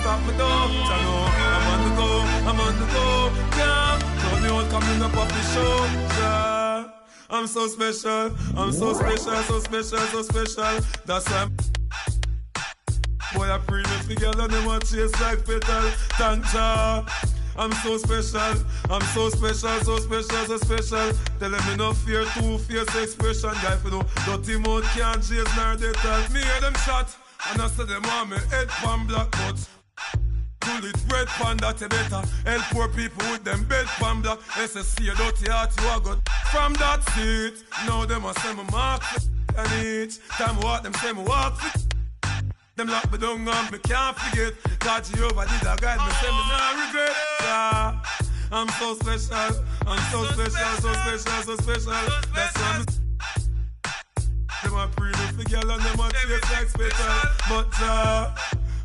stop me though. I'm on the go, I'm on the go. Yeah, told me all coming up off the show. Yeah, I'm so special, I'm so special, so special, so special. That's why boy, I pray with the girl and them a chase like petal. Thank ya. I'm so special, I'm so special, so special, so special. Tell them me no fear, two-face expression. Guy for no dirty mouth can't chase nor detal. Me hear them shot, and I say them want me head pan black but pull it red pan that you better. Help poor people with them bed pan black. SSC a dirty heart you a got from that seat. Now them a say me mark and each time I walk them say me walk fit. Them lock me down and me can't forget. God Jehovah did a guide me, say me nah regret. Yeah, I'm so special, I'm so special, so special, so special. That's why I'm them a pray with the girl and them a chase like special. But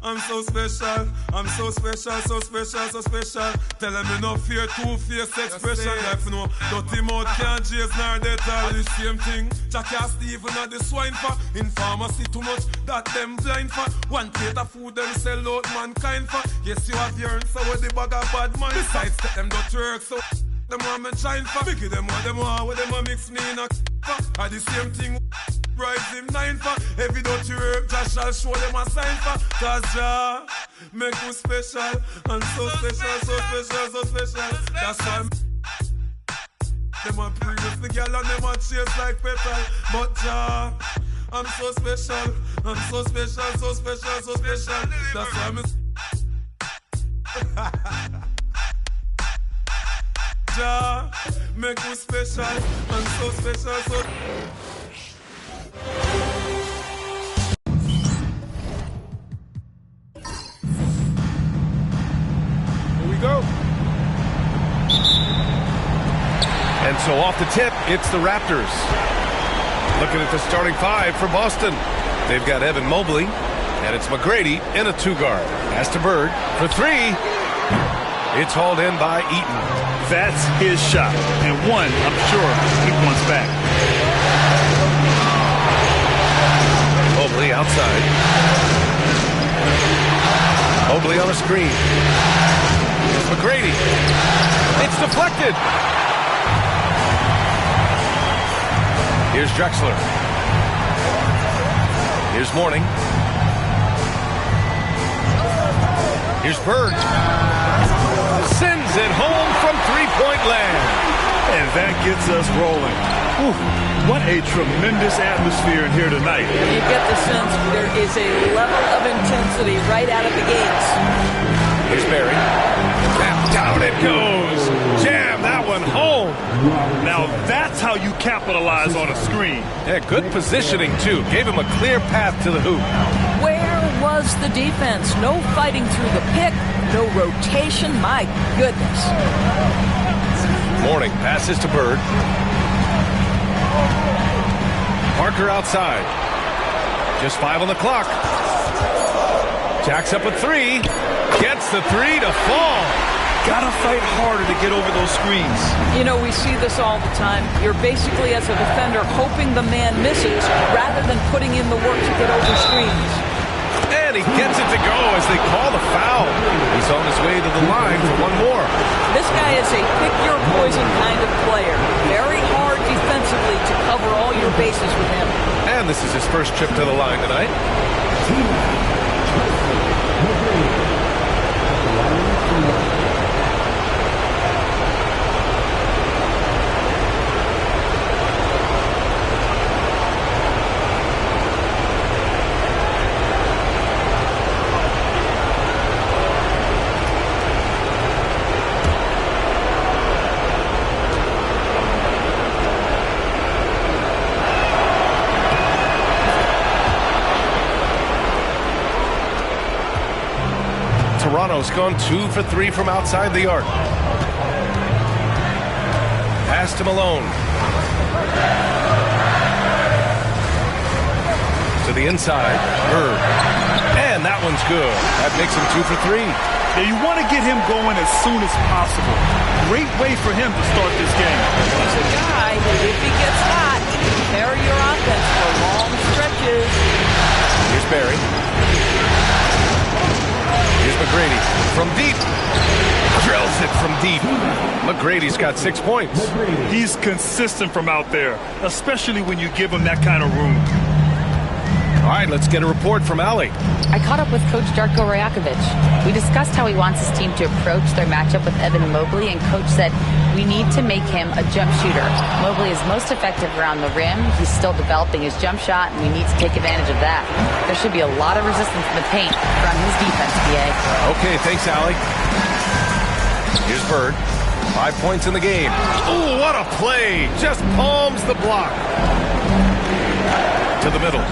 I'm so special, I'm so special, so special, so special. Tell them me no fear, two-face expression. Like no dirty mouth can't chase nor detal. The same thing, Jackie Stephen at the swine for. In pharmacy too much, that them blind for. One plate of food them sell out mankind for. Yes, you have your answer with the bag of bad mind. Besides, take them to work, so them want me shine for. Make them want, with them a mix me in a for. At the same thing, rise him 9 for. Every dirty work, Josh shall show them a sign for. Cause Jah make you special. And so special, so special, so special. That's why them a pray with the girl and them a chase like petal. But Jah, I'm so special. I'm so special, so special, so special. That's why I'm Jah make you special. I'm so special, so here we go. And so off the tip, it's the Raptors. Looking at the starting five for Boston. They've got Evan Mobley, and it's McGrady in a two-guard. Pass to Bird for three. It's hauled in by Eaton. That's his shot, and one, I'm sure, he wants back. Mobley outside. Mobley on a screen. It's McGrady. It's deflected. Here's Drexler. Here's Mourning. Here's Bird. Sends it home from three-point land. And that gets us rolling. Whew, what a tremendous atmosphere in here tonight. You get the sense there is a level of intensity right out of the gates. Here's Barry. And down it goes. Jam that one home. Now that's how you capitalize on a screen. Yeah, good positioning, too. Gave him a clear path to the hoop. Where was the defense? No fighting through the pick, no rotation. My goodness. Mourning passes to Bird. Parker outside. Just 5 on the clock. Jacks up a three. Gets the three to fall. Gotta fight harder to get over those screens. You know, we see this all the time. You're basically, as a defender, hoping the man misses rather than putting in the work to get over screens. And he gets it to go as they call the foul. He's on his way to the line for one more. This guy is a pick-your-poison kind of player. Very hard defensively to cover all your bases with him. And this is his first trip to the line tonight. Toronto's gone 2 for 3 from outside the arc. Pass to Malone. To the inside. Bird. And that one's good. That makes him 2 for 3. Yeah, you want to get him going as soon as possible. Great way for him to start this game. He's a guy who, if he gets hot, he can carry your offense for long stretches. Here's Barry. Here's McGrady. McGrady from deep. Drills it from deep. McGrady's got 6 points. He's consistent from out there, especially when you give him that kind of room. All right, let's get a report from Allie. I caught up with Coach Darko Rajakovic. We discussed how he wants his team to approach their matchup with Evan Mobley, and Coach said we need to make him a jump shooter. Mobley is most effective around the rim. He's still developing his jump shot, and we need to take advantage of that. There should be a lot of resistance in the paint from his defense, BA. Okay, thanks, Allie. Here's Bird. 5 points in the game. Oh, what a play! Just palms the block. To the middle.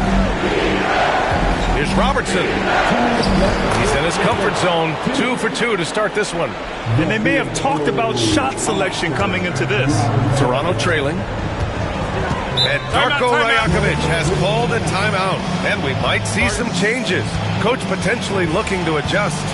Here's Robertson. He's in his comfort zone. 2 for 2 to start this one. And they may have talked about shot selection coming into this. Toronto trailing. And Darko Rajakovic has called a timeout. And we might see some changes. Coach potentially looking to adjust.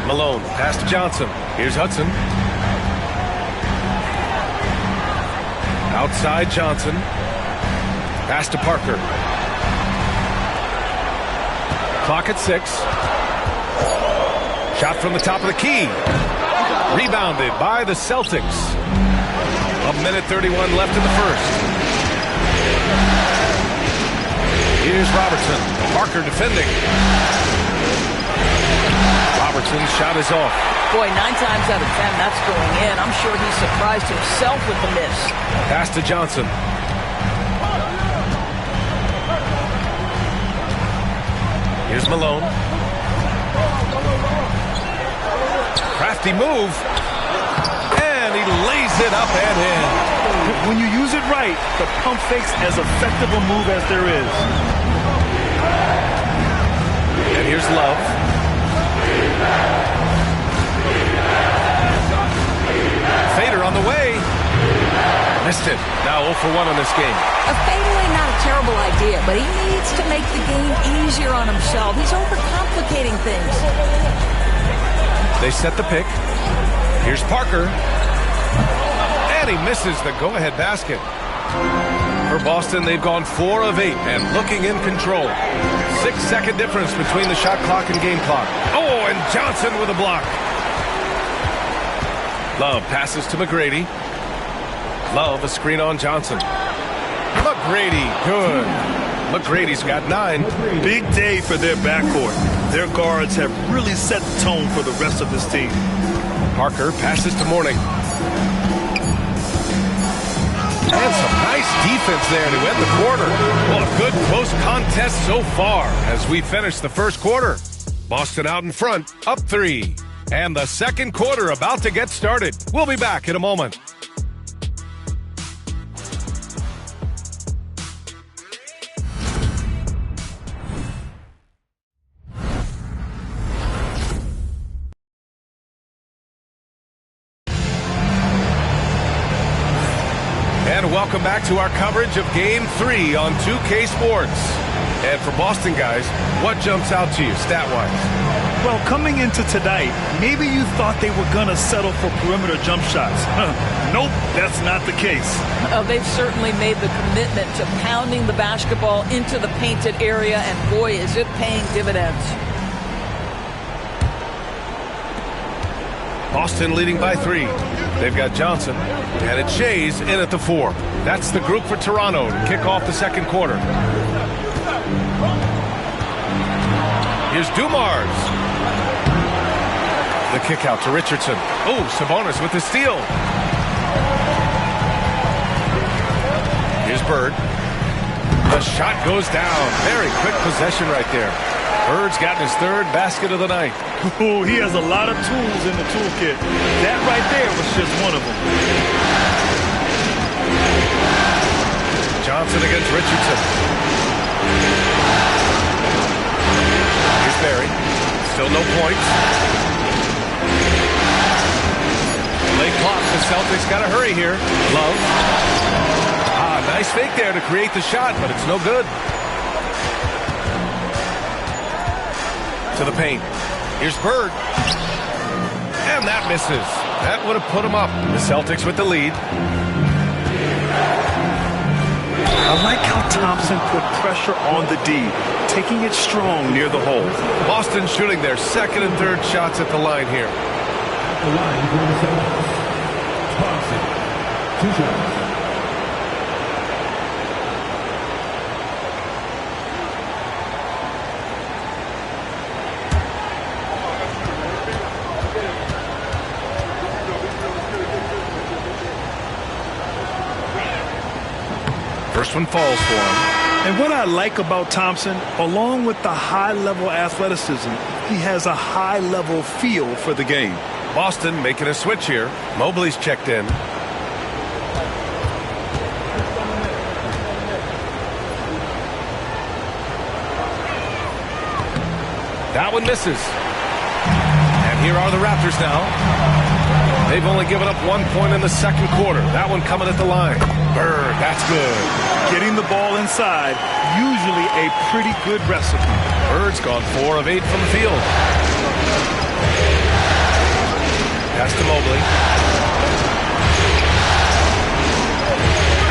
Malone, pass to Johnson. Here's Hudson. Outside Johnson. Pass to Parker. Clock at 6. Shot from the top of the key. Rebounded by the Celtics. 1:31 left in the first. Here's Robertson. Parker defending. Robertson's shot is off. Boy, 9 times out of 10, that's going in. I'm sure he surprised himself with the miss. Pass to Johnson. Here's Malone. Crafty move. And he lays it up and in. When you use it right, the pump fake's as effective a move as there is. And here's Love. Fader on the way. Missed it. Now 0 for 1 on this game. A fadeaway, not a terrible idea, but he needs to make the game easier on himself. He's overcomplicating things. They set the pick. Here's Parker. And he misses the go-ahead basket. For Boston, they've gone 4 of 8 and looking in control. 6-second difference between the shot clock and game clock. Oh, and Johnson with a block. Love passes to McGrady. Love a screen on Johnson. McGrady, good. McGrady's got 9. Big day for their backcourt. Their guards have really set the tone for the rest of this team. Parker passes to Mourning. And some nice defense there to end the quarter. Well, a good close contest so far as we finish the first quarter. Boston out in front, up 3. And the second quarter about to get started. We'll be back in a moment. And welcome back to our coverage of Game 3 on 2K Sports. And for Boston guys, what jumps out to you stat-wise? Well, coming into tonight, maybe you thought they were going to settle for perimeter jump shots. Nope, that's not the case. They've certainly made the commitment to pounding the basketball into the painted area, and boy, is it paying dividends. Boston leading by 3. They've got Johnson, and it's Shays in at the 4. That's the group for Toronto to kick off the second quarter. Here's Dumars. The kick out to Richardson. Oh, Sabonis with the steal. Here's Bird. The shot goes down. Very quick possession right there. Bird's gotten his 3rd basket of the night. Ooh, he has a lot of tools in the toolkit. That right there was just one of them. Johnson against Richardson. Here's Barry. Still no points. Late clock. The Celtics got to hurry here. Love. Nice fake there to create the shot, but it's no good. To the paint. Here's Bird. And that misses. That would have put him up. The Celtics with the lead. I like how Thompson put pressure on the D, taking it strong near the hole. Boston shooting their 2nd and 3rd shots at the line here. At the line for the Celtics. Thompson, 2 shots. First one falls for him. And what I like about Thompson, along with the high-level athleticism, he has a high-level feel for the game. Boston making a switch here. Mobley's checked in. That one misses. And here are the Raptors now. They've only given up 1 point in the second quarter. That one coming at the line. Bird, that's good. Getting the ball inside, usually a pretty good recipe. Bird's gone 4 of 8 from the field. Pass to Mobley.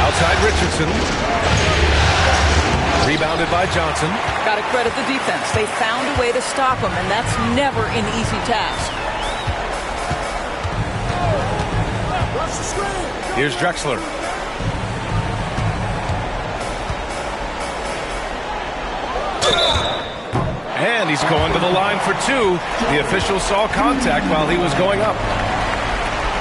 Outside Richardson. Rebounded by Johnson. Got to credit the defense. They found a way to stop him, and that's never an easy task. Here's Drexler. And he's going to the line for 2. The official saw contact while he was going up.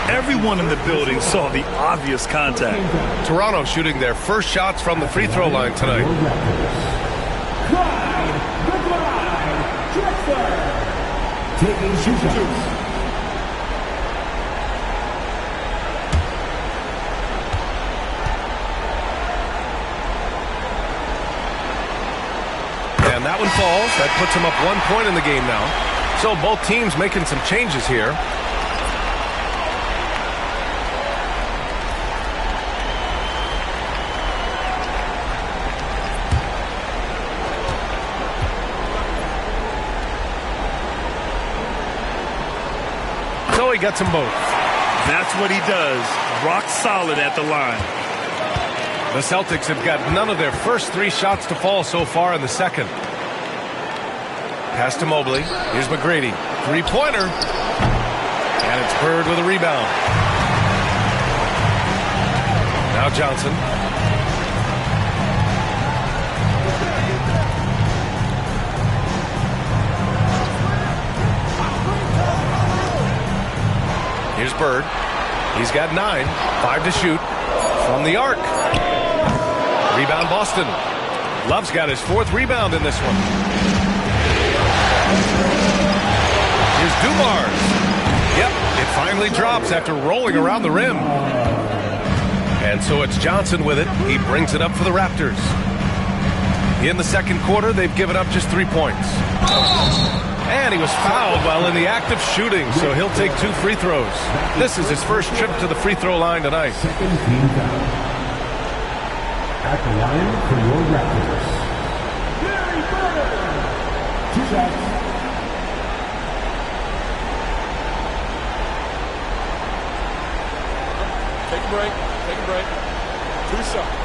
Everyone in the building saw the obvious contact. Toronto shooting their first shots from the free throw line tonight. Taking 2 shots. And that one falls. That puts him up 1 point in the game now. So both teams making some changes here. So he gets them both. That's what he does. Rock solid at the line. The Celtics have got none of their first 3 shots to fall so far in the second. Pass to Mobley. Here's McGrady. 3-pointer. And it's Bird with a rebound. Now Johnson. Here's Bird. He's got 9. 5 to shoot. From the arc. Rebound Boston. Love's got his 4th rebound in this one. Here's Dumars. Yep, it finally drops after rolling around the rim. And so it's Johnson with it. He brings it up for the Raptors. In the second quarter, they've given up just 3 points. And he was fouled while in the act of shooting, so he'll take 2 free throws. This is his first trip to the free throw line tonight. Second team foul. At the line for your Raptors. 2 shots. Take a break. Take a break. 2 shots.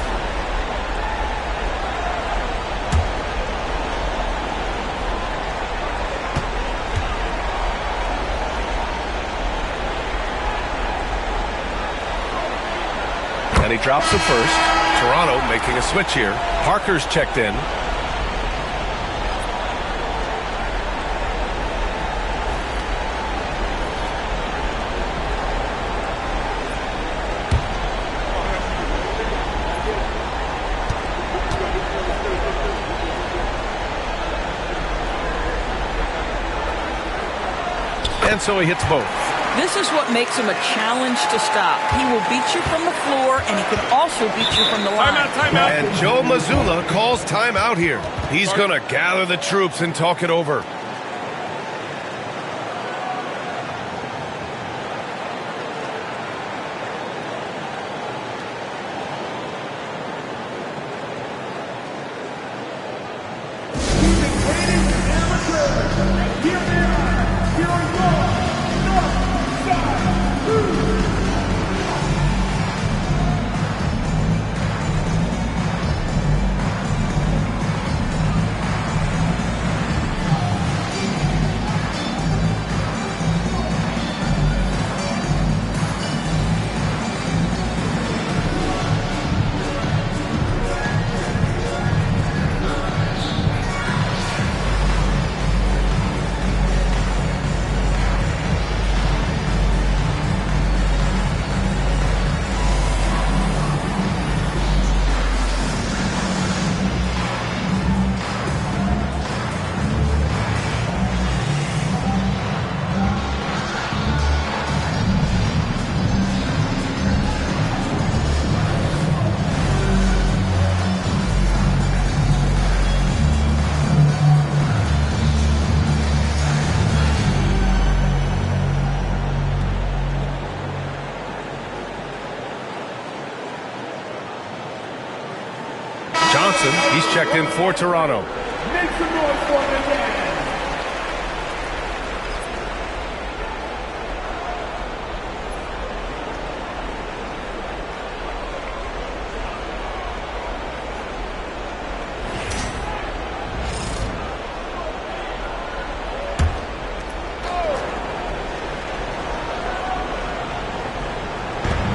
he drops the first. Toronto making a switch here. Parker's checked in. And so he hits both. This is what makes him a challenge to stop. He will beat you from the floor, and he can also beat you from the line. Timeout. And Joe Mazzulla calls timeout here. He's going to gather the troops and talk it over. He's checked in for Toronto. Make some noise for the man.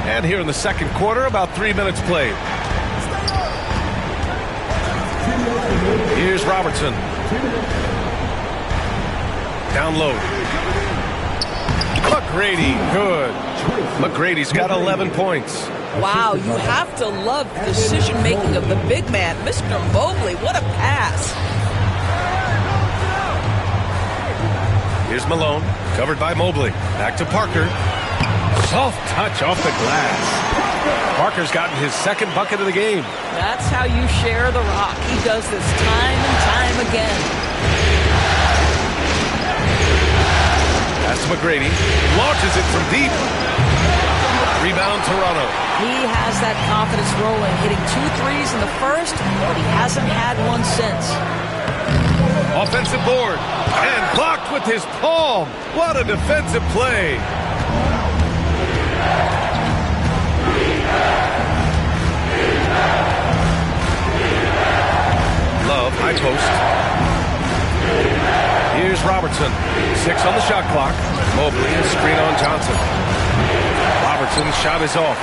And here in the second quarter, about 3 minutes played. Here's Robertson. Down low. McGrady, good. McGrady's got 11 points. Wow, you have to love the decision-making of the big man. Mr. Mobley, what a pass. Here's Malone, covered by Mobley. Back to Parker. Soft touch off the glass. Parker's gotten his second bucket of the game. That's how you share the rock. He does this time and time again. That's McGrady. Launches it from deep. Rebound Toronto. He has that confidence rolling, hitting 2 threes in the first, but he hasn't had one since. Offensive board. And blocked with his palm. What a defensive play. Love, high post. Here's Robertson. 6 on the shot clock. Mobley, a screen on Johnson. Robertson's shot is off.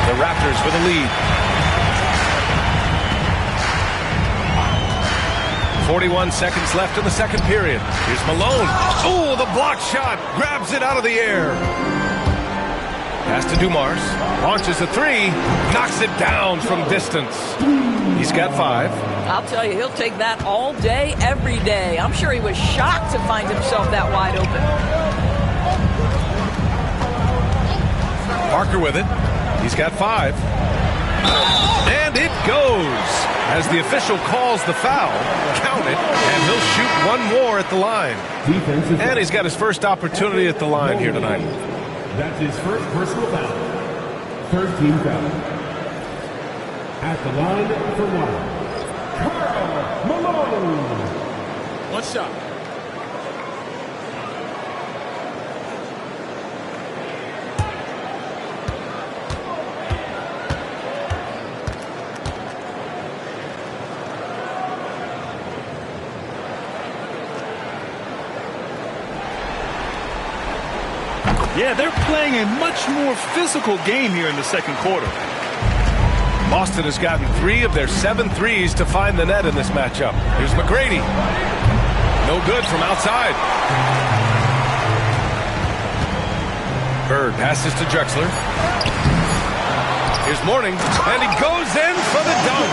The Raptors with a lead. 41 seconds left in the second period. Here's Malone. Oh, the block shot. Grabs it out of the air. Pass to Dumars. Launches a 3. Knocks it down from distance. He's got 5. I'll tell you, he'll take that all day, every day. I'm sure he was shocked to find himself that wide open. Parker with it. He's got 5. And it goes. As the official calls the foul, count it, and he'll shoot one more at the line. And he's got his first opportunity at the line here tonight. That's his first personal foul. Third team foul. At the line for one, Karl Malone. One shot. Yeah, they're playing a much more physical game here in the second quarter. Boston has gotten 3 of their 7 threes to find the net in this matchup. Here's McGrady. No good from outside. Bird passes to Drexler. Here's Mourning, and he goes in for the dunk.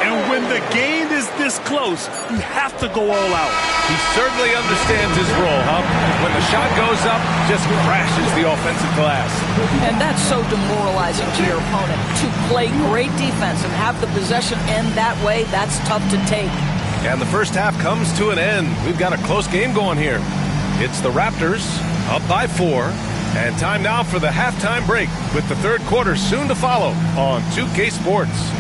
And when the game is this close, you have to go all out. He certainly understands his role, huh? When the shot goes up, just crashes the offensive glass. And that's so demoralizing to your opponent. To play great defense and have the possession end that way, that's tough to take. And the first half comes to an end. We've got a close game going here. It's the Raptors up by 4. And time now for the halftime break with the third quarter soon to follow on 2K Sports.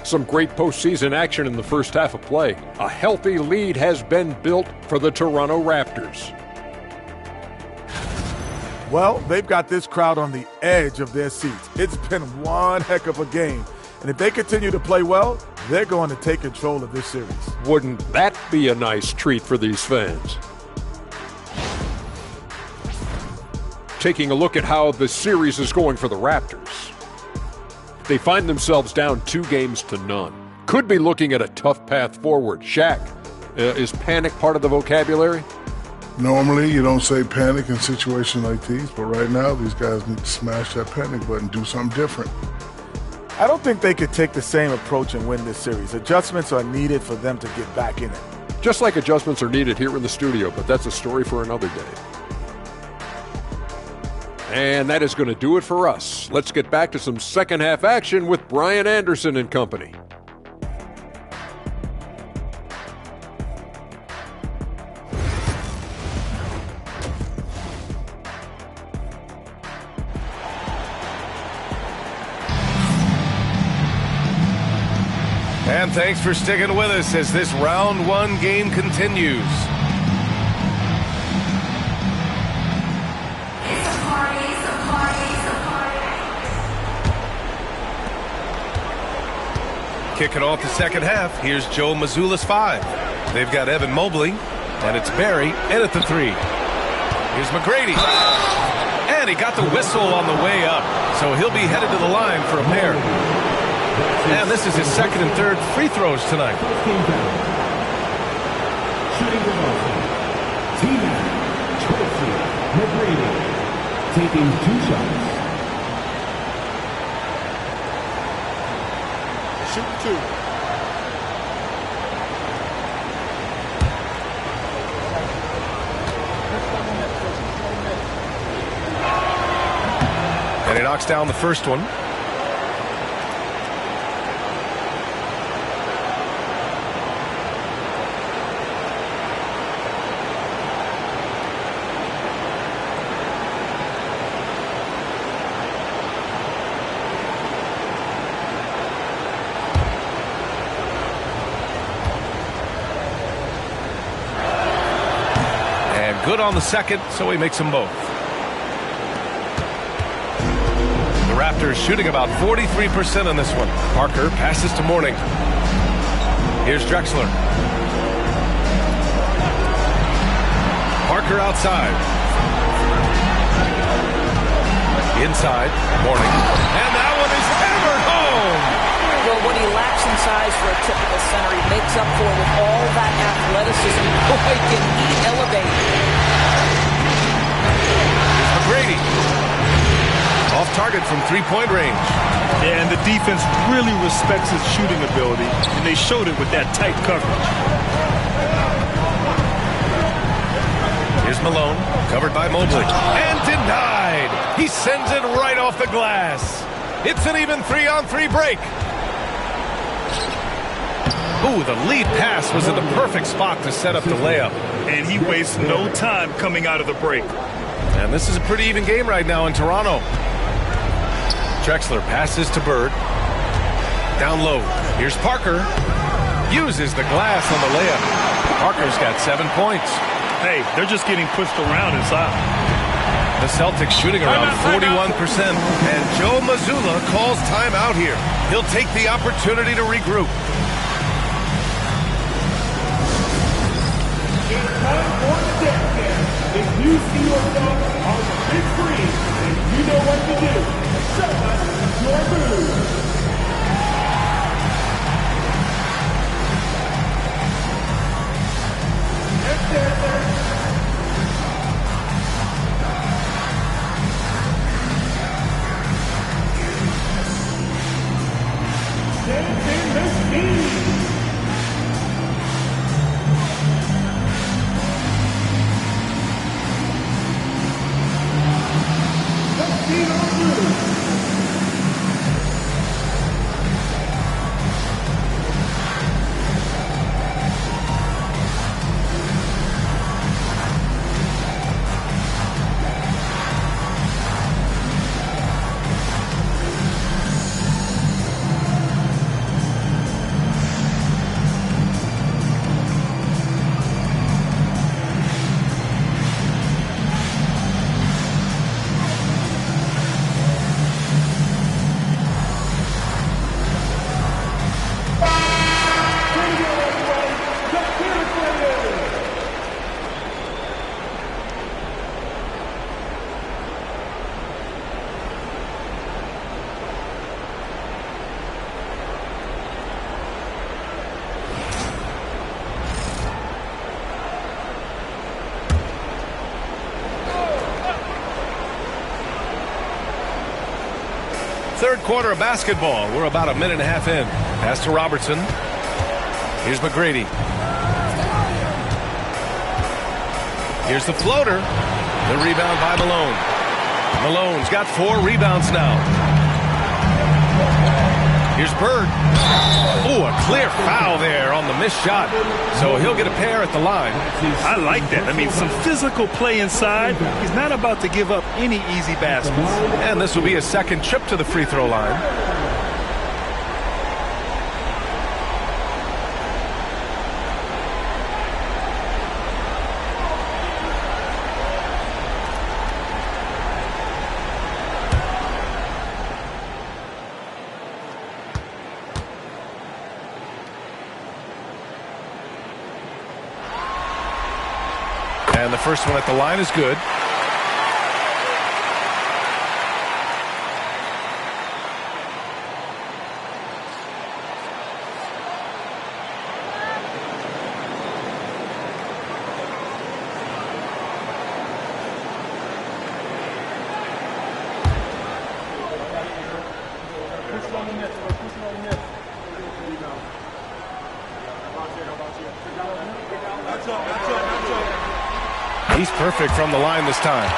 Some great postseason action in the first half of play. A healthy lead has been built for the Toronto Raptors. Well, they've got this crowd on the edge of their seats. It's been one heck of a game. And if they continue to play well, they're going to take control of this series. Wouldn't that be a nice treat for these fans? Taking a look at how the series is going for the Raptors. They find themselves down 2-0. Could be looking at a tough path forward. Shaq, is panic part of the vocabulary? Normally, you don't say panic in situations like these, but right now, these guys need to smash that panic button, do something different. I don't think they could take the same approach and win this series. Adjustments are needed for them to get back in it. Just like adjustments are needed here in the studio, but that's a story for another day. And that is going to do it for us. Let's get back to some second half action with Brian Anderson and company. And thanks for sticking with us as this round 1 game continues. Kicking off the second half, here's Joe Mazzulla's 5. They've got Evan Mobley, and it's Barry in at the 3. Here's McGrady. And he got the whistle on the way up, so he'll be headed to the line for a pair. And this is his second and third free throws tonight. Shooting the ball. T-Mac, Tracy, McGrady, taking 2 shots. Shoot 2. And he knocks down the first one. Good on the second, so he makes them both. The Raptors shooting about 43% on this one. Parker passes to Mourning. Here's Drexler. Parker outside. Inside, Mourning. And that one is hammered home! Well, what he lacks in size for a typical center, he makes up for with all that athleticism. Boy, can he elevate. Brady off target from 3-point range. And the defense really respects his shooting ability, and they showed it with that tight coverage. Here's Malone, covered by Mobley, and denied. He sends it right off the glass. It's an even 3-on-3 break. Ooh, the lead pass was in the perfect spot to set up the layup. And he wastes no time coming out of the break. And this is a pretty even game right now in Toronto. Drexler passes to Bird. Down low. Here's Parker. Uses the glass on the layup. Parker's got 7 points. Hey, they're just getting pushed around inside. The Celtics shooting around 41%. And Joe Mazzulla calls timeout here. He'll take the opportunity to regroup. It's time for the dance dance. If you see yourself on the big screen and you know what to do, show us your move. Dancing machine. Third quarter of basketball. We're about a minute and a half in. Pass to Robertson. Here's McGrady. Here's the floater. The rebound by Malone. Malone's got 4 rebounds now. Here's Bird. Oh, a clear foul there on the missed shot. So he'll get a pair at the line. I like that. I mean, some physical play inside. He's not about to give up any easy baskets. And this will be a second trip to the free throw line. And the first one at the line is good. He's perfect from the line this time.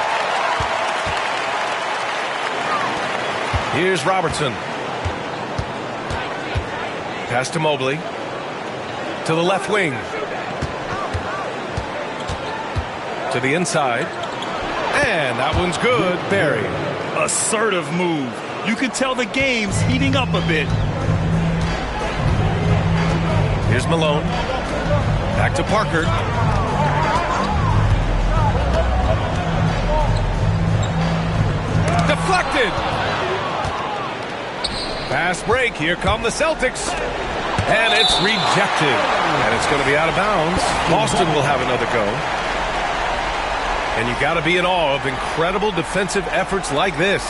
Here's Robertson. Pass to Mobley. To the left wing. To the inside. And that one's good. Barry. Assertive move. You can tell the game's heating up a bit. Here's Malone. Back to Parker. Deflected. Fast break. Here come the Celtics. And it's rejected. And it's going to be out of bounds. Boston will have another go. And you got to be in awe of incredible defensive efforts like this.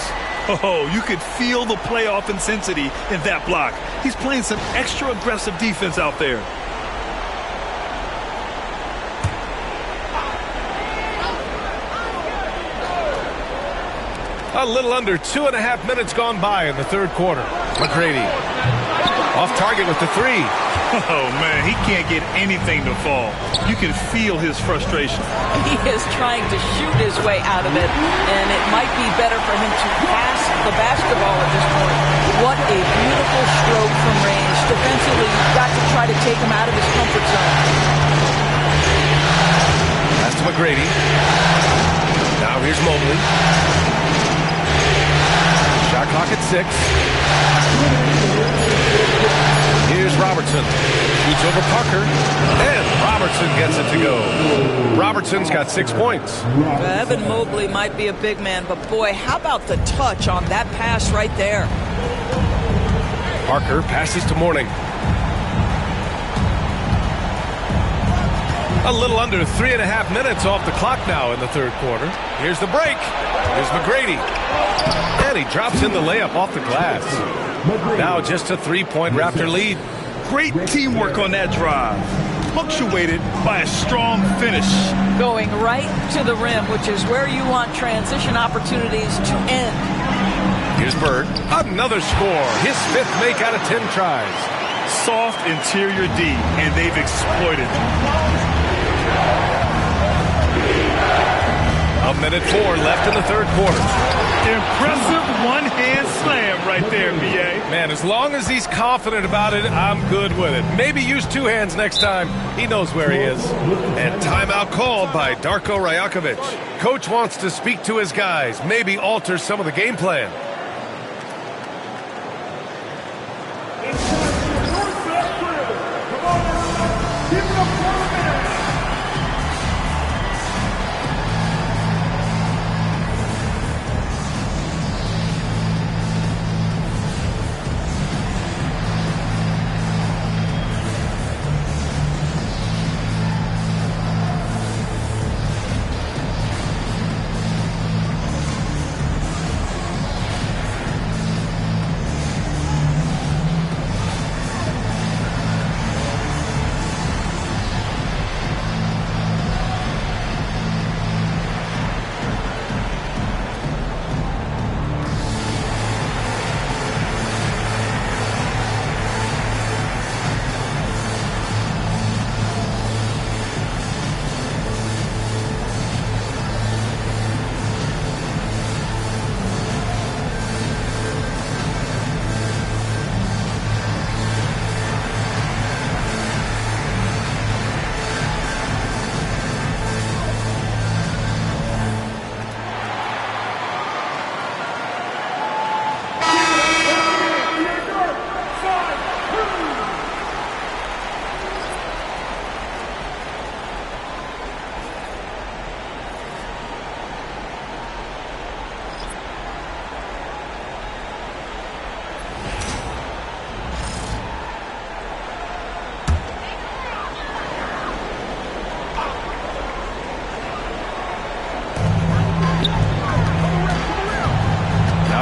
Oh, you could feel the playoff intensity in that block. He's playing some extra aggressive defense out there. A little under 2.5 minutes gone by in the third quarter. McGrady off target with the 3. Oh, man, he can't get anything to fall. You can feel his frustration. He is trying to shoot his way out of it, and it might be better for him to pass the basketball at this point. What a beautiful stroke from range. Defensively, you've got to try to take him out of his comfort zone. Pass to McGrady. Now here's Mobley. Shot clock at 6. Here's Robertson. Robertson shoots over Parker, and Robertson gets it to go. Robertson's got 6 points. Evan Mobley might be a big man, but boy, how about the touch on that pass right there? Parker passes to Mourning. A little under 3.5 minutes off the clock now in the third quarter. Here's the break. Here's McGrady. And he drops in the layup off the glass. Now just a 3-point Raptor lead. Great teamwork on that drive. Punctuated by a strong finish. Going right to the rim, which is where you want transition opportunities to end. Here's Bird. Another score. His 5th make out of 10 tries. Soft interior D, and they've exploited. A minute 4 left in the third quarter. Impressive one-hand slam right there, B.A. Man, as long as he's confident about it, I'm good with it. Maybe use 2 hands next time. He knows where he is. And timeout called by Darko Rajakovic. Coach wants to speak to his guys, maybe alter some of the game plan.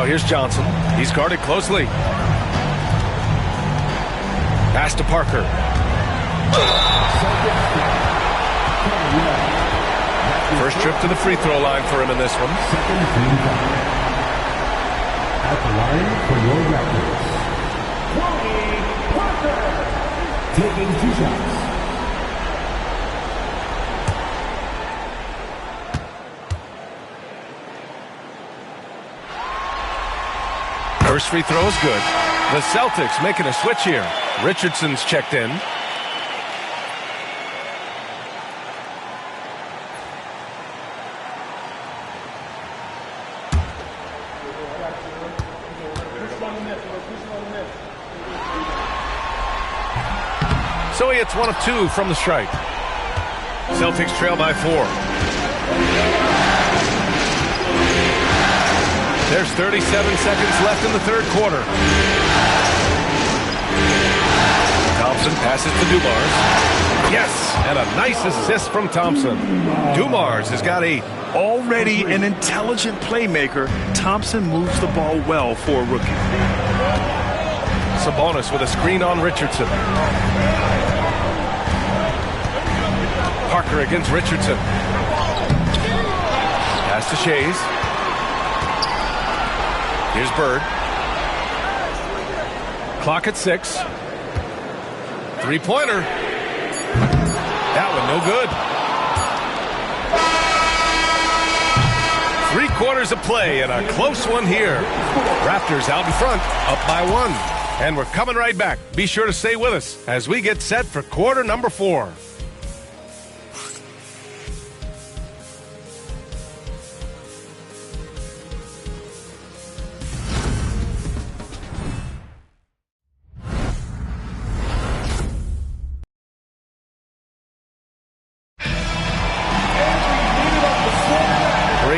Here's Johnson. He's guarded closely. Pass to Parker. First trip to the free throw line for him in this one. At the line for your Raptors, Tony Parker, taking 2 shots. First free throw is good. The Celtics making a switch here. Richardson's checked in. So he hits 1 of 2 from the stripe. Celtics trail by 4. There's 37 seconds left in the third quarter. Thompson passes to Dumars. Yes, and a nice assist from Thompson. Dumars has got 8. Already an intelligent playmaker, Thompson moves the ball well for a rookie. Sabonis with a screen on Richardson. Parker against Richardson. Pass to Shays. Here's Bird. Clock at 6. Three-pointer. That one no good. 3 quarters of play and a close one here. Raptors out in front, up by 1. And we're coming right back. Be sure to stay with us as we get set for quarter number 4.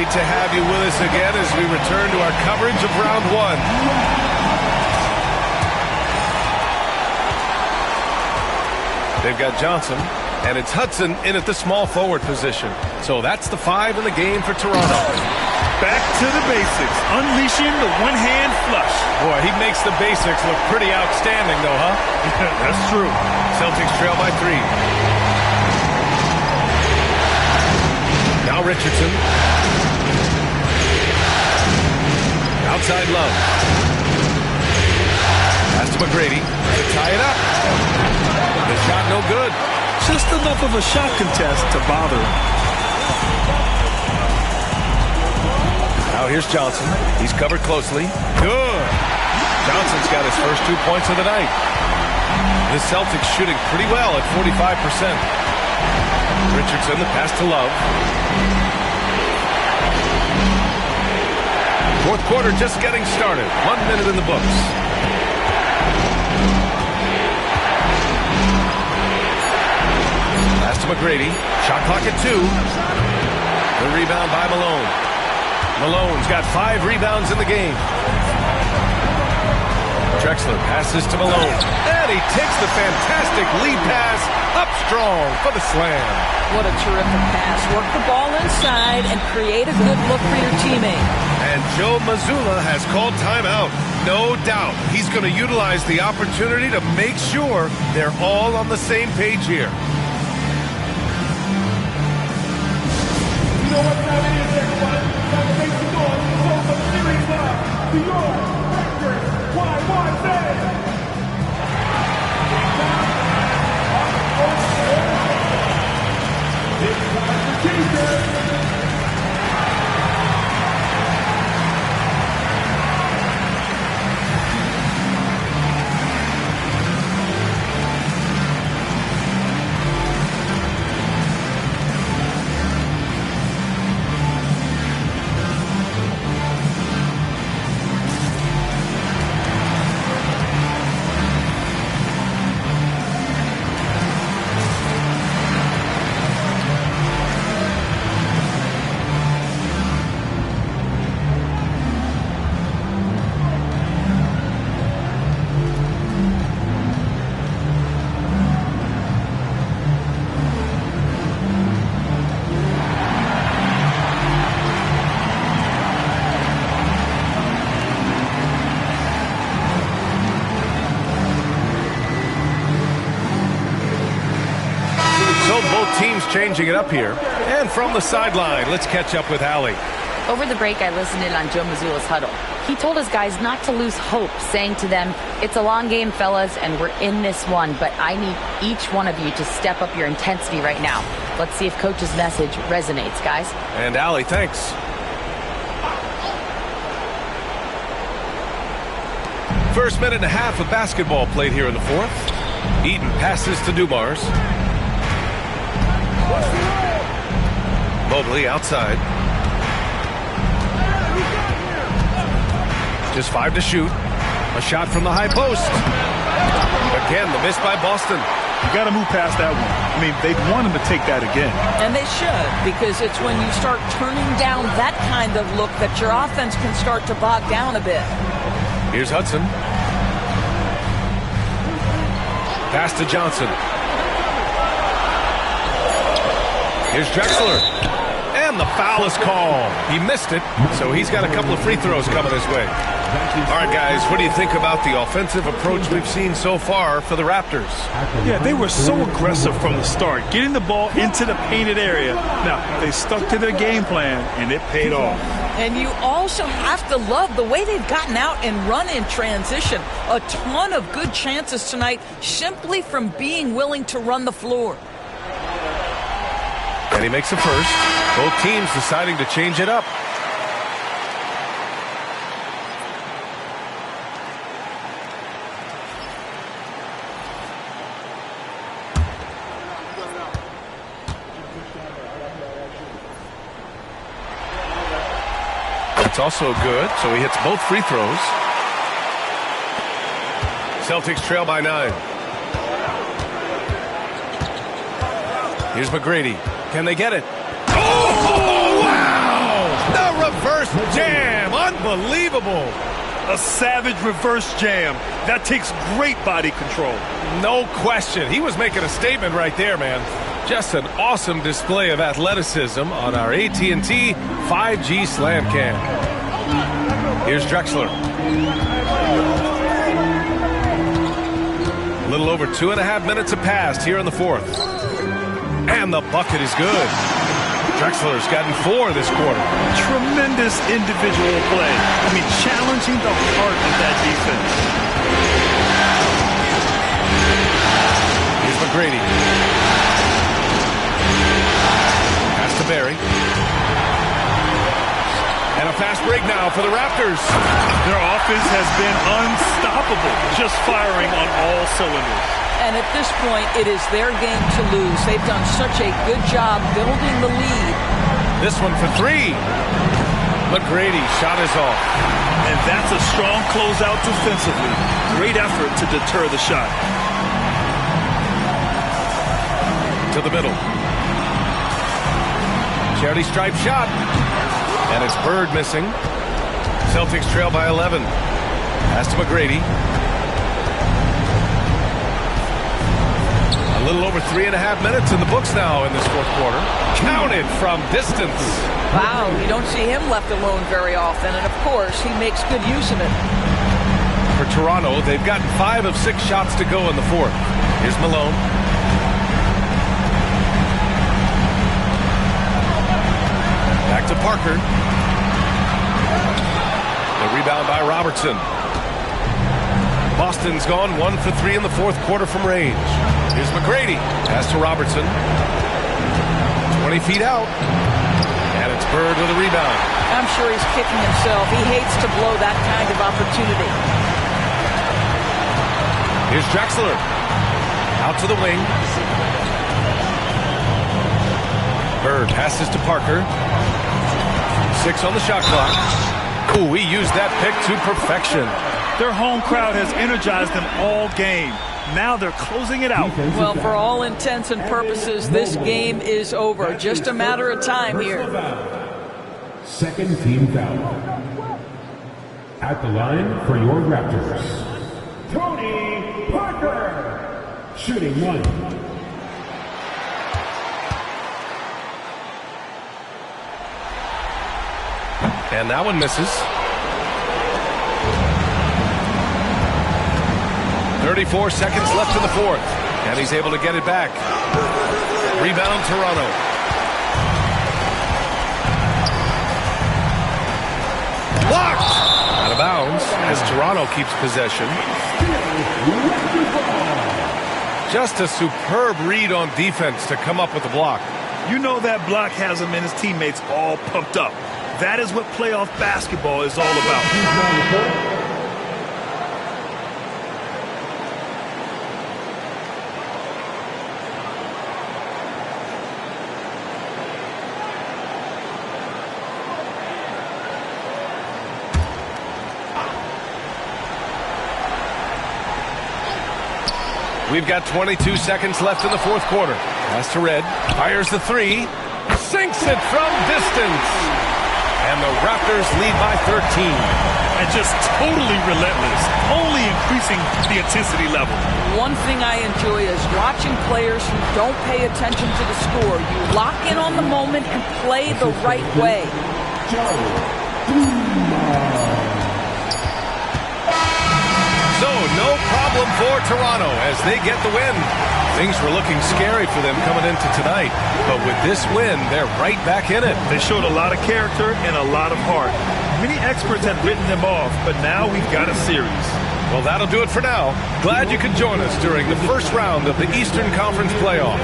Great to have you with us again as we return to our coverage of round one. They've got Johnson, and it's Hudson in at the small forward position. So that's the 5 in the game for Toronto. Back to the basics, unleashing the one-hand flush. Boy, he makes the basics look pretty outstanding, though, huh? That's true. Celtics trail by 3. Now Richardson. Outside Love. Pass to McGrady to tie it up. The shot no good. Just enough of a shot contest to bother him. Now here's Johnson. He's covered closely. Good. Johnson's got his first 2 points of the night. The Celtics shooting pretty well at 45%. Richardson, the pass to Love. Fourth quarter just getting started. 1 minute in the books. Pass to McGrady. Shot clock at 2. The rebound by Malone. Malone's got 5 rebounds in the game. Drexler passes to Malone. And he takes the fantastic lead pass up strong for the slam. What a terrific pass. Work the ball inside and create a good look for your teammate. And Joe Mazzulla has called timeout. No doubt he's going to utilize the opportunity to make sure they're all on the same page here. You know what time it is, everyone? Time to make some noise. So the series love. The Raptors. Rd1 Celtics. It's time for teaser. Teams changing it up here. And from the sideline, let's catch up with Allie. Over the break, I listened in on Joe Mazzulla's huddle. He told his guys not to lose hope, saying to them, it's a long game, fellas, and we're in this one, but I need each one of you to step up your intensity right now. Let's see if Coach's message resonates, guys. And Allie, thanks. First minute and a half of basketball played here in the fourth. Eaton passes to Dumars. Mobley outside. Just 5 to shoot. A shot from the high post. Again, the miss by Boston. You got to move past that one. I mean, they'd want him to take that again. And they should, because it's when you start turning down that kind of look that your offense can start to bog down a bit. Here's Hudson. Pass to Johnson. Here's Drexler. And the foul is called. He missed it, so he's got a couple of free throws coming his way. All right, guys, what do you think about the offensive approach we've seen so far for the Raptors? Yeah, they were so aggressive from the start, getting the ball into the painted area. Now, they stuck to their game plan, and it paid off. And you also have to love the way they've gotten out and run in transition. A ton of good chances tonight simply from being willing to run the floor. And he makes a first. Both teams deciding to change it up. That's also good, so he hits both free throws. Celtics trail by 9. Here's McGrady. Can they get it? Oh, wow! The reverse jam. Unbelievable. A savage reverse jam. That takes great body control. No question. He was making a statement right there, man. Just an awesome display of athleticism on our AT&T 5G Slam Cam. Here's Drexler. A little over 2.5 minutes have passed here in the fourth. And the bucket is good. Drexler's gotten 4 this quarter. Tremendous individual play. I mean, challenging the heart of that defense. Here's McGrady. Pass to Barry. And a fast break now for the Raptors. Their offense has been unstoppable, just firing on all cylinders. And at this point, it is their game to lose. They've done such a good job building the lead. This one for 3. McGrady shot is off. And that's a strong closeout defensively. Great effort to deter the shot. To the middle. Charity stripe shot. And it's Bird missing. Celtics trail by 11. Pass to McGrady. A little over 3.5 minutes in the books now in this fourth quarter. Counted from distance. Wow, you don't see him left alone very often, and of course, he makes good use of it. For Toronto, they've gotten 5 of 6 shots to go in the fourth. Here's Malone. Back to Parker. The rebound by Robertson. Boston's gone 1 for 3 in the fourth quarter from range. Here's McGrady. Pass to Robertson. 20 feet out. And it's Bird with a rebound. I'm sure he's kicking himself. He hates to blow that kind of opportunity. Here's Drexler. Out to the wing. Bird passes to Parker. 6 on the shot clock. Ooh, he used that pick to perfection. Their home crowd has energized them all game. Now they're closing it out. Well, for all intents and purposes, this game is over. Just a matter of time here. Second team foul. At the line for your Raptors, Tony Parker, shooting 1. And that one misses. 34 seconds left in the fourth. And he's able to get it back. Rebound, Toronto. Blocked! Out of bounds as Toronto keeps possession. Just a superb read on defense to come up with the block. You know that block has him and his teammates all pumped up. That is what playoff basketball is all about. We've got 22 seconds left in the fourth quarter. Pass to Red. Fires the 3. Sinks it from distance. And the Raptors lead by 13. And just totally relentless. Only increasing the intensity level. One thing I enjoy is watching players who don't pay attention to the score. You lock in on the moment and play the right way. So, no problem for Toronto as they get the win. Things were looking scary for them coming into tonight, but with this win, they're right back in it. They showed a lot of character and a lot of heart. Many experts had written them off, but now we've got a series. Well, that'll do it for now. Glad you could join us during the first round of the Eastern Conference playoffs.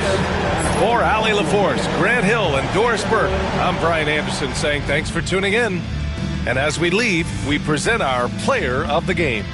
For Allie LaForce, Grant Hill, and Doris Burke, I'm Brian Anderson saying thanks for tuning in. And as we leave, we present our player of the game.